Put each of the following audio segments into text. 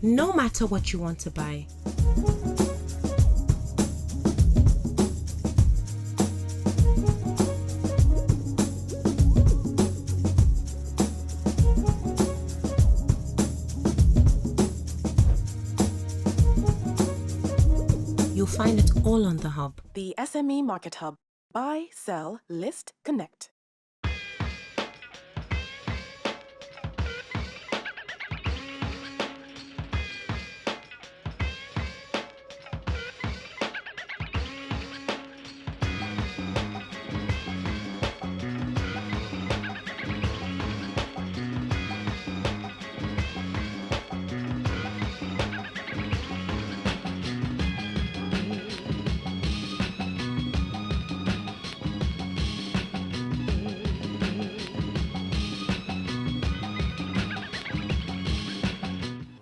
no matter what you want to buy. You'll find it all on the hub. The SME Market Hub. Buy, sell, list, connect.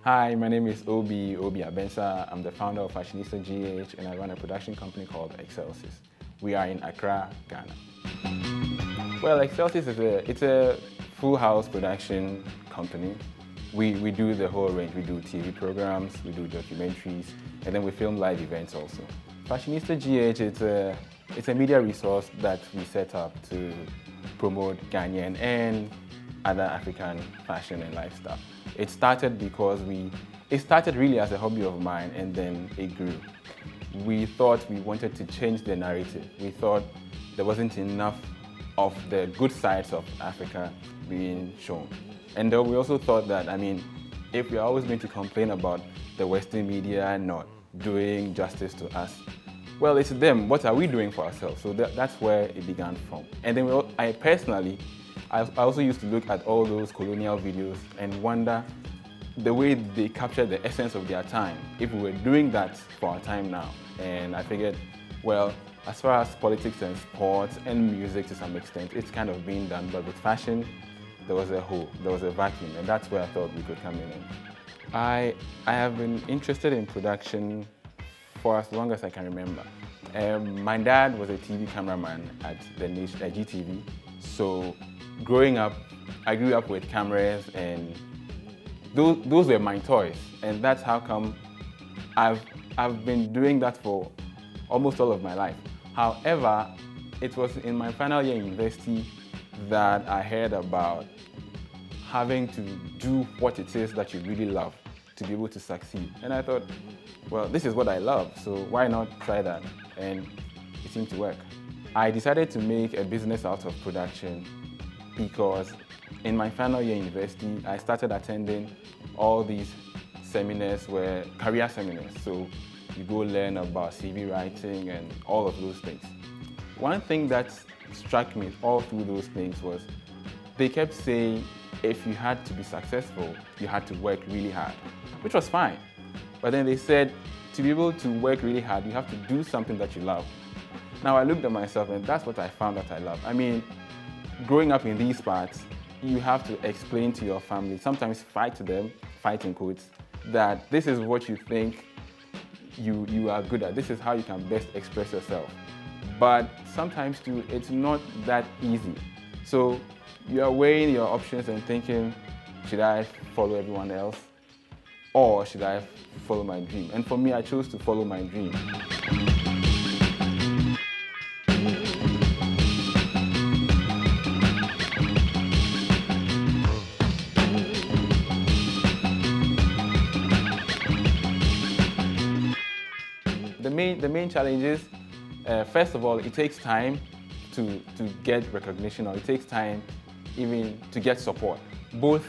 Hi, my name is Ob Abenser. I'm the founder of FashionistaGH and I run a production company called Excelsis. We are in Accra, Ghana. Well, Excelsis is a full house production company. We do the whole range. We do TV programs, we do documentaries, and then we film live events also. FashionistaGH it's a media resource that we set up to promote Ghanaian and other African fashion and lifestyle. It started because it started really as a hobby of mine and then it grew. We thought we wanted to change the narrative. We thought there wasn't enough of the good sides of Africa being shown. And we also thought that, if we're always going to complain about the Western media not doing justice to us, well, it's them. What are we doing for ourselves? So that's where it began from. And then I also used to look at all those colonial videos and wonder the way they captured the essence of their time, if we were doing that for our time now. And I figured, well, as far as politics and sports and music to some extent, it's kind of being done, but with fashion, there was a hole, there was a vacuum, and that's where I thought we could come in. I have been interested in production for as long as I can remember. My dad was a TV cameraman at the GTV, so growing up, I grew up with cameras and those were my toys, and that's how come I've been doing that for almost all of my life. However, it was in my final year in university that I heard about having to do what it is that you really love to be able to succeed. And I thought, well, this is what I love, so why not try that? And it seemed to work. I decided to make a business out of production because in my final year in university, I started attending all these seminars, career seminars. So you go learn about CV writing and all of those things. One thing that struck me all through those things was they kept saying if you had to be successful, you had to work really hard, which was fine. But then they said to be able to work really hard, you have to do something that you love. Now I looked at myself and that's what I found that I love. Growing up in these parts, you have to explain to your family, sometimes fight to them, fight in quotes, that this is what you think you are good at. This is how you can best express yourself. But sometimes too, it's not that easy. So you are weighing your options and thinking, should I follow everyone else? Or should I follow my dream? And for me, I chose to follow my dream. The main challenge is, first of all, it takes time to get recognition, or it takes time even to get support, both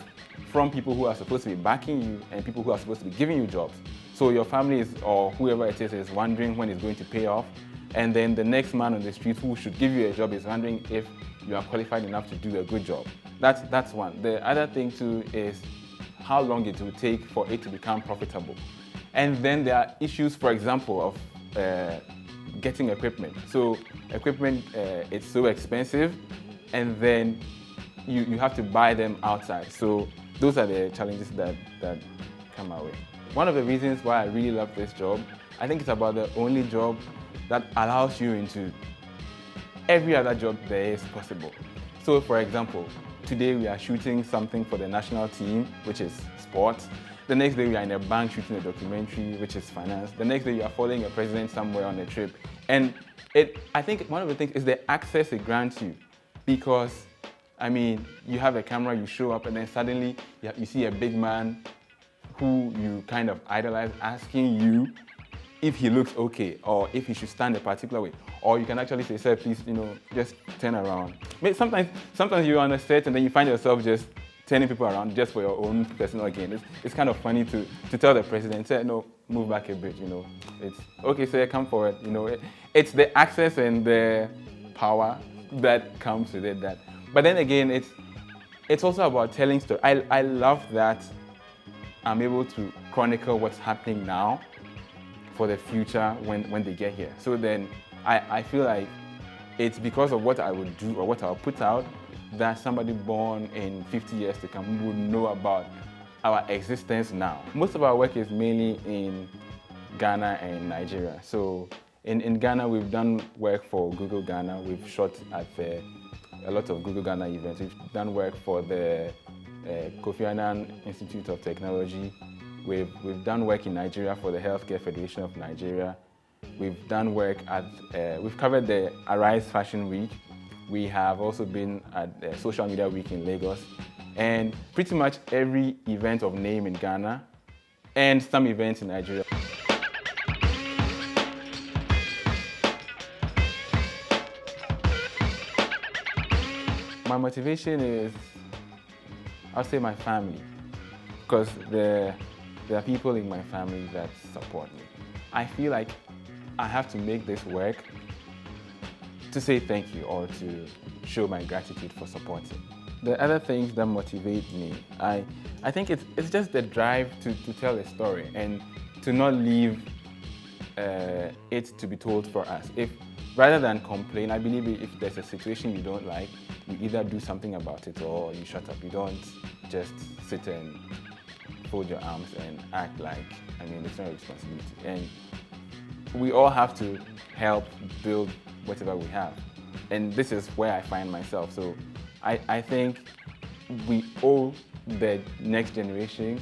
from people who are supposed to be backing you and people who are supposed to be giving you jobs. So your family or whoever it is wondering when it's going to pay off, and then the next man on the street who should give you a job is wondering if you are qualified enough to do a good job. That's one. The other thing too is how long it will take for it to become profitable. And then there are issues, for example, of getting equipment. So equipment, it's so expensive, and then you have to buy them outside. So those are the challenges that come our way. One of the reasons why I really love this job, I think it's about the only job that allows you into every other job there is possible. So for example, today we are shooting something for the national team, which is sports. The next day, you are in a bank shooting a documentary, which is finance. The next day, you are following a president somewhere on a trip. And I think one of the things is the access it grants you. Because, I mean, you have a camera, you show up, and then suddenly you see a big man who you kind of idolize asking you if he looks okay or if he should stand a particular way. Or you can actually say, sir, please, just turn around. Sometimes you're on a set and then you find yourself just turning people around just for your own personal gain. It's kind of funny to tell the president, say, no, move back a bit, It's, okay, sir, come forward. It's the access and the power that comes with it. But then again, it's also about telling stories. I love that I'm able to chronicle what's happening now for the future when they get here. So then I feel like it's because of what I would do or what I'll put out that somebody born in 50 years to come would know about our existence now. Most of our work is mainly in Ghana and Nigeria. So in Ghana, we've done work for Google Ghana. We've shot at a lot of Google Ghana events. We've done work for the Kofi Annan Institute of Technology. We've done work in Nigeria for the Healthcare Federation of Nigeria. We've done work we've covered the Arise Fashion Week. We have also been at Social Media Week in Lagos. And pretty much every event of name in Ghana and some events in Nigeria. My motivation is, I'll say my family, because there are people in my family that support me. I feel like I have to make this work to say thank you or to show my gratitude for supporting. The other things that motivate me, I think it's just the drive to tell a story and to not leave it to be told for us. Rather than complain, I believe if there's a situation you don't like, you either do something about it or you shut up. You don't just sit and fold your arms and act like, it's not a responsibility. And we all have to help build whatever we have. And this is where I find myself. So I think we owe the next generation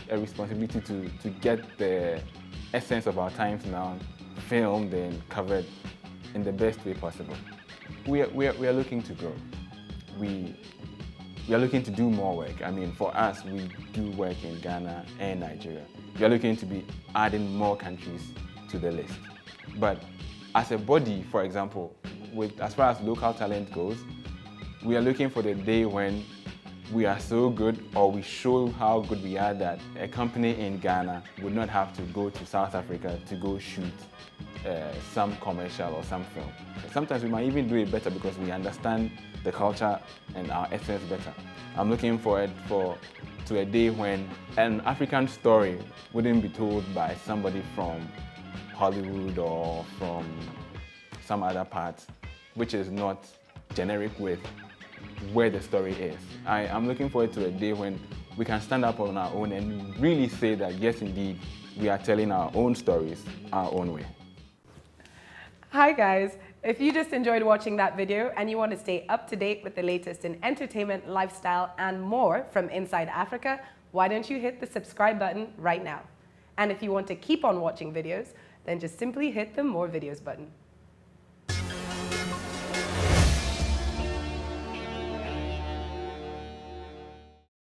a responsibility to get the essence of our times now filmed and covered in the best way possible. We are looking to grow. We are looking to do more work. For us, we do work in Ghana and Nigeria. We are looking to be adding more countries to the list. But as a body, for example, as far as local talent goes, we are looking for the day when we are so good or we show how good we are that a company in Ghana would not have to go to South Africa to go shoot some commercial or some film. Sometimes we might even do it better because we understand the culture and our essence better. I'm looking forward to a day when an African story wouldn't be told by somebody from Hollywood or from some other part, which is not generic with where the story is. I'm looking forward to a day when we can stand up on our own and really say that, yes, indeed, we are telling our own stories our own way. Hi guys, if you just enjoyed watching that video and you want to stay up to date with the latest in entertainment, lifestyle and more from inside Africa, why don't you hit the subscribe button right now? And if you want to keep on watching videos, then just simply hit the more videos button.